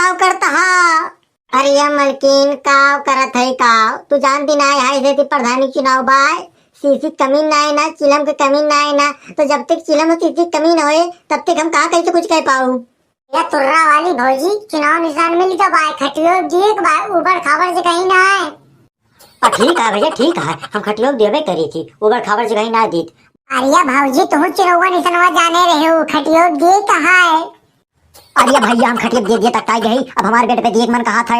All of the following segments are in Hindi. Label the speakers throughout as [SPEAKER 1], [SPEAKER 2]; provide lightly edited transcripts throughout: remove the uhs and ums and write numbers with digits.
[SPEAKER 1] काव करता हा। अरे या मलकिन काव करत है काव, तू जानती ना है ऐसे प्रधानी चुनाव बाय सीसी कमी ना है ना चिलम के कमी ना है ना, तो जब तक चिलम और सीसी कमी न होए तब तक हम कहाँ कैसे कुछ कह पाऊ। या तुर्रा वाली भौजी चुनाव निशान मिल जा बाय खटियो दिए के बाय ऊपर खबर से कहीं ना है। ठीक है भैया ठीक है, हम खटियो देवे करी थी ऊपर खबर से कहीं ना दी। अरे भौजी तुम चुनाव निशानवा जाने रहे हो खटियो दिए कहा है। अरे भैया हम खटिया दे दिए तक गई, अब हमारे बेटे पे देख मन कहा था।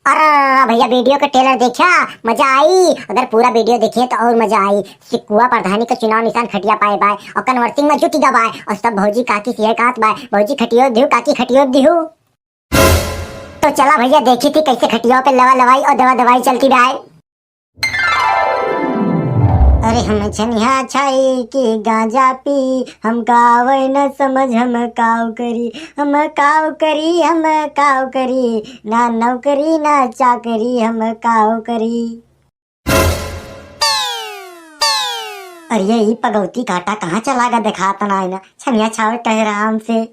[SPEAKER 1] अरे भैया वीडियो का ट्रेलर देखा, मजा आई। अगर पूरा वीडियो देखिए तो और मजा आई। सिकुआ प्रधानी का चुनाव निशान खटिया पाए बाय और कन्वर्टिंग में जुटी दबाए और सब भौजी काकी सिहर काट बाय भौजी खटियो दिहू काकी खटियो दिहू। तो चला भैया देखी थी कैसे खटिया पे लवा लवाई और दवा दवाई चलती रहा। अरे हम छनिया छाई की गांजा पी, हम काव न समझ हम काव करी, हम काव करी हम काव करी, ना नौकरी ना चाकरी हम काव करी। अरे ये पगौती काटा कहाँ चला गया दिखाता ना ना छनिया छाव कह रहा हमसे।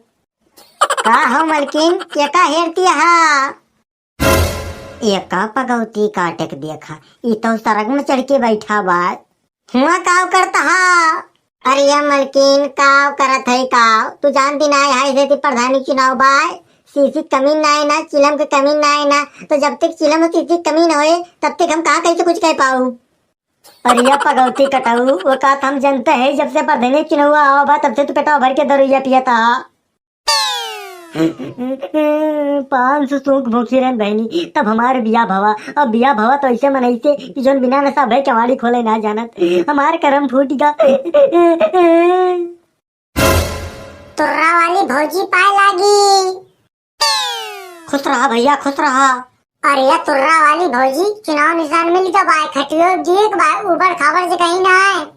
[SPEAKER 1] का हो मलकिन ये का हेरती हा। ये का पगौती काटे देखा, ये तो सड़क में चढ़ के बैठा बात हुआ काव करता हा। अरे या मलकिन काव करत है काव, तू जानती ना है ऐसे प्रधानी चुनाव बाय सीसी कमी ना है ना चिलम के कमी ना है ना, तो जब तक चिलम और सीसी कमी न होए तब तक हम कहाँ कैसे कुछ कह पाऊ। अरे या पगौती कटाऊ वो का हम जानते हैं, जब से प्रधानी चुनाव आओ बा तब से तू पेटा भर के दरुइया पियता। 500 सूख भूखी रहन बहनी तब हमारे बिया भवा, अब बिया भवा तो ऐसे मनैसे कि जोन बिना नशा भय कवाड़ी खोले ना जानत हमारे करम फूट गा। तुर्रा वाली भौजी पाए लागी। खुश रहा भैया खुश रहा। अरे या तुर्रा वाली भौजी चुनाव निशान मिल जा बाय खटियो दिए के बाय ऊपर खबर से कहीं ना है।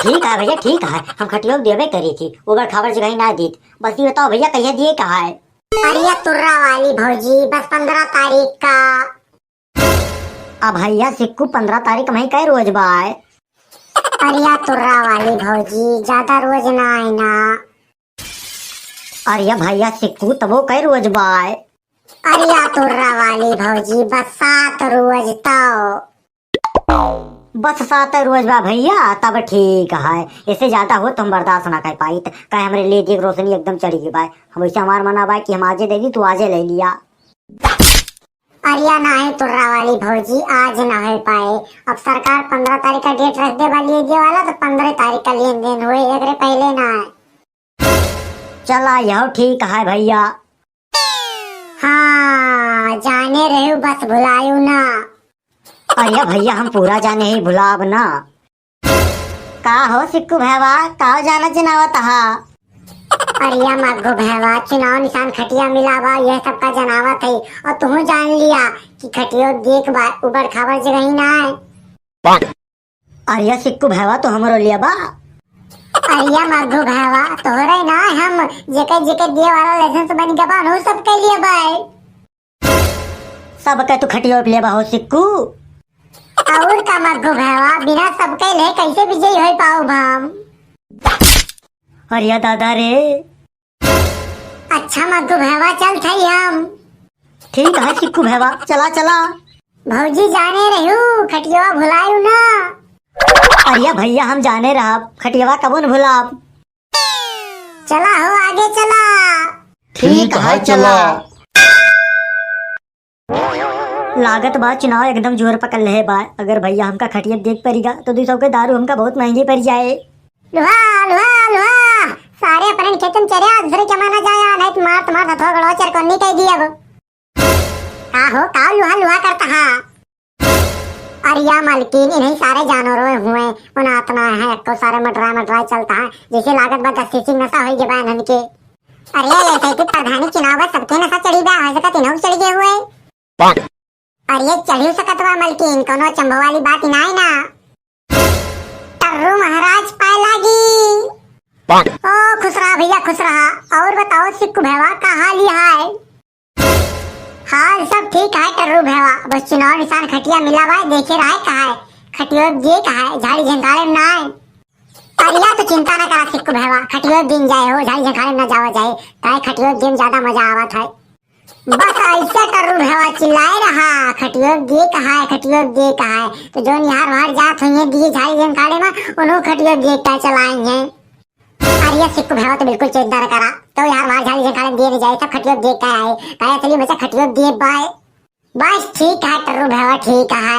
[SPEAKER 1] ठीक है भैया ठीक है, हम खटियो देवे करी थी ऊपर खबर से कहीं ना दी। बस ये बताओ भैया कहिए दिए कहा है। अरे तुर्रा वाली भौजी बस 15 तारीख का। अब भैया सिक्कू 15 तारीख में कई रोज बाय। अरे तुर्रा वाली भौजी ज्यादा रोज ना आए ना। अरे भैया सिक्कू तब वो कई रोज बाय। अरे तुर्रा वाली भौजी बस 7 रोज तो। बस 7 रोज बा भैया तब ठीक है, इससे ज्यादा हो तुम बर्दाश्त ना कर पाई कहे हमारे लिए देख रोशनी एकदम चढ़ी गई बाय। हम ऐसे हमार मना बाय कि हम आजे ले ली तू आजे ले लिया। अरिया ना है तुर्रा वाली भौजी आज ना हो पाए, अब सरकार 15 तारीख का डेट रख दे वाली वाला तो 15 तारीख का लेन देन हुए एक पहले ना है। चला यह ठीक है भैया। हाँ जाने रहे बस भुलायू ना। अरे भैया हम पूरा जाने ही भुलाब ना। का हो सिक्कू भैया का जाना जनावत हा। अरिया मग्गो भैया चुनाव निशान खटिया मिलावा यह सबका जनावत है और तुम जान लिया कि खटियो देख बा ऊपर खबर से कहीं ना है। अरिया सिक्कू भैया तो हमरो लिया बा। अरिया मग्गो भैया तोहरे ना हम जेके जेके दिए वाला लाइसेंस बन गया हो सबके लिए बाय। सबके तू खटियो ले बा हो सिक्कू। और का मग्गो भैया बिना सबके ले कैसे विजयी हो पाओ हम। अरे दादा रे। अच्छा मग्गो भैया चल थई हम। ठीक है सिक्कू भैया चला चला। भौजी जाने रहू खटिया भुलायू ना। अरे भैया हम जाने रहा खटिया कबो न भुलाब। चला हो आगे चला।
[SPEAKER 2] ठीक है चला।
[SPEAKER 1] लागत बा चुनाव एकदम जोर पकड़ ले बा, अगर भैया हमका खटिया देख पड़ेगा तो 200 के दारू हमका बहुत महंगी पड़ जाए। लुहा लुहा लुहा सारे अपने खेतन चरिया दूसरे जमाना जाया नहीं तो मार हथवा गड़वा चरकोनी कह दिया वो। आहो का लुहा लुहा करता हा। अरिया मलकिन इन्हीं सारे जानवरों हुए उन आत्मा है को सारे मटरा चलता है जैसे लागत बा 10 नशा हो गए बहन के। अरे ऐसे कि प्रधानी चुनाव में सबके नशा चढ़ी बा हो सकत इन्हों चढ़ गए हुए। अरे चढ़ी सकत बा मलकिन कोनो चंबो वाली बात ना है ना। टर्रू महाराज पाए लागी। ओ खुश रहा भैया खुश रहा। और बताओ सिक्कू भैया का हाल है। हाल सब ठीक है टर्रू भैया, बस चुनाव निशान खटिया मिला भाई देखे रहा है कहा है खटियो ये कहा है झाड़ी झंकाड़े में ना है। अरिया तो चिंता ना करा सिक्कू भैया, खटियो दिन जाए हो झाड़ी झखाड़े न जावा जाए, काहे खटियो दिन ज्यादा मजा आवत है। बस ऐसे टर्रू भैया चिल्लाए रहा, खटियो दिए कहा है, खटियो दिए कहा है। तो जो निहार वहार जात हुई दिए झाड़ी झखाड़े में उन्होंने खटियो दिए का चलाएंगे। अरिया सिक्कू भैया तो बिल्कुल चिंता न करा, तो यार वहां झाड़ी झखाड़े दिए जाए सब खटियो दिए का है, काहे चलिए बच्चा खटियो दिए बाय। बस ठीक है टर्रू भैया ठीक है,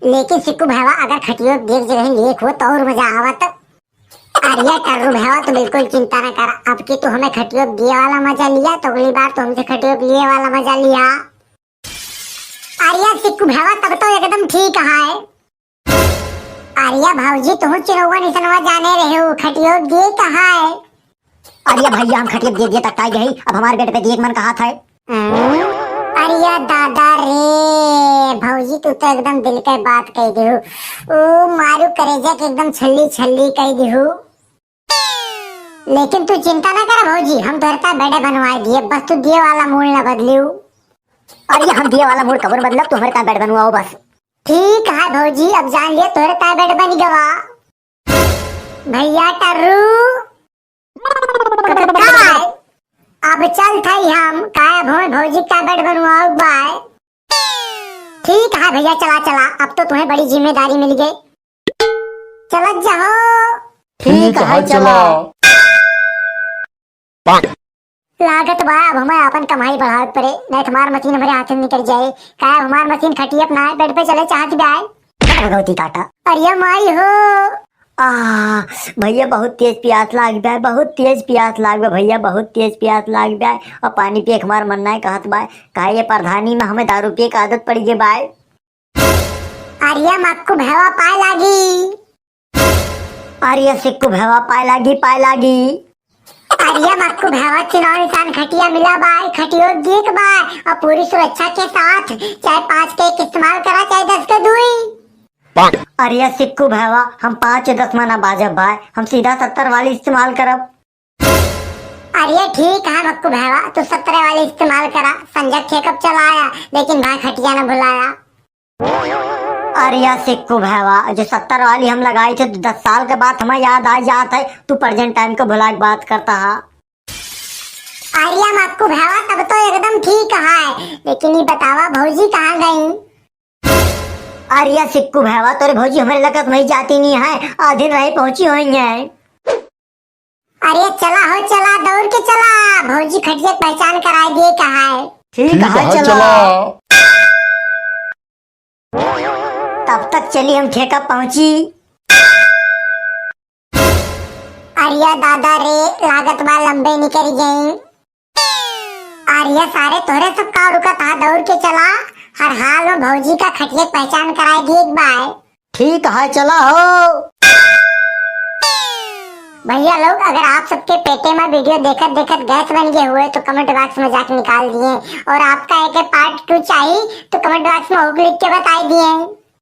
[SPEAKER 1] लेकिन सिक्कू भैया अगर खटियो देख जगह लेख हो तो और मजा आवत। अरिया टर्रू भैया तो बिल्कुल चिंता न कर, अब की तो हमें खटियो दिए वाला मजा लिया तो अगली बार तो हमसे खटियो लिए वाला मजा लिया। अरिया सिक्कू भैया तब तो एकदम ठीक है। अरिया भाऊजी तुम चिरौवा निसनवा जाने रहे हो, खटियो दिए कहा है।
[SPEAKER 2] अरिया भैया हम खटिया दे दिए तक आई गई, अब हमारे बेटे पे दिए मन कहा था।
[SPEAKER 1] अरिया दादा रे भाऊजी तू तो एकदम दिल के बात कह दिहु, ओ मारू करेजा के एकदम छल्ली छल्ली कह दिहु। लेकिन तू चिंता ना कर भाऊजी, हम तोहरे का बेटे बनवाए दिए, बस तू दिए वाला मूड न बदलियो।
[SPEAKER 2] अरिया हम दिए वाला मूड कबर बदलब, तुम्हारे का बेड बनवाओ बस।
[SPEAKER 1] ठीक है भाऊजी, अब जान लिया तोहरे का बेड बन गवा। भैया टर्रू अब चल थई हम काय भौजी का बेड बनवाओ बाय। ठीक है भैया चला चला, अब तो तुम्हें बड़ी जिम्मेदारी मिल गई, चला जाओ।
[SPEAKER 2] ठीक है चला।
[SPEAKER 1] लागत बा अब हमें अपन कमाई बढ़ावे पड़े, नहीं तुम्हार मशीन हमारे हाथ में निकल जाए, काय हमार मशीन खटी अपना बेड पे चले चाहती बाय।
[SPEAKER 2] भगवती काटा।
[SPEAKER 1] अरे माई हो
[SPEAKER 2] भैया बहुत तेज प्यास लाग गया, बहुत तेज प्यास लाग गया भैया, बहुत तेज प्यास लाग गया। और पानी पिए हमार मन नहीं कहत बाय, काहे ये प्रधानी में हमें दारू पिए की आदत पड़ गई बाय।
[SPEAKER 1] अरिया मक्कू भैया पाए लागी,
[SPEAKER 2] अरिया सिक्कू भैया पाए लागी पाए लागी।
[SPEAKER 1] अरिया मक्कू भैया चुनाव निशान खटिया मिला बाय, खटियो देख बाय और पूरी सुरक्षा के साथ, चाहे 5 के एक इस्तेमाल करा चाहे 10 के दुई।
[SPEAKER 2] अरिया सिक्कू भैया हम 5-10 मना बाजब भाई, हम सीधा 70 वाली इस्तेमाल करब।
[SPEAKER 1] अरे ठीक है मक्कू भैया तो 70 वाली इस्तेमाल करा, संजय ठेकअप चलाया लेकिन भाई खटिया न भुलाया।
[SPEAKER 2] अरिया सिक्कू भैया जो 70 वाली हम लगाई थे 10 साल के बाद हमें याद आ जाता है, तू प्रेजेंट टाइम को भुला के बात करता है।
[SPEAKER 1] अरिया मक्कू भैया तब तो एकदम ठीक है, लेकिन ये बतावा भौजी कहाँ गई।
[SPEAKER 2] अरिया सिक्कू भैया तोरे भौजी हमारे लगत नहीं जाती नहीं है, आधे रहे पहुंची हुई है।
[SPEAKER 1] अरे चला हो चला दौड़ के चला, भौजी खटिया पहचान कराए दिए कहा है।
[SPEAKER 2] ठीक है चला। तब तक चली हम ठेका पहुंची।
[SPEAKER 1] अरिया दादा रे लागत बा लंबे निकल गई। अरिया सारे तोरे सब का रुका था, दौड़ के चला, हर हाल में भौजी का खटिया पहचान कराए दिए बाय।
[SPEAKER 2] ठीक है चला हो।
[SPEAKER 1] भैया लोग अगर आप सबके पेटे में वीडियो देखत देखत गैस बन गए हुए तो कमेंट बॉक्स में जाके निकाल दिए, और आपका एक पार्ट 2 चाहिए तो कमेंट बॉक्स में लिख के बता दिए।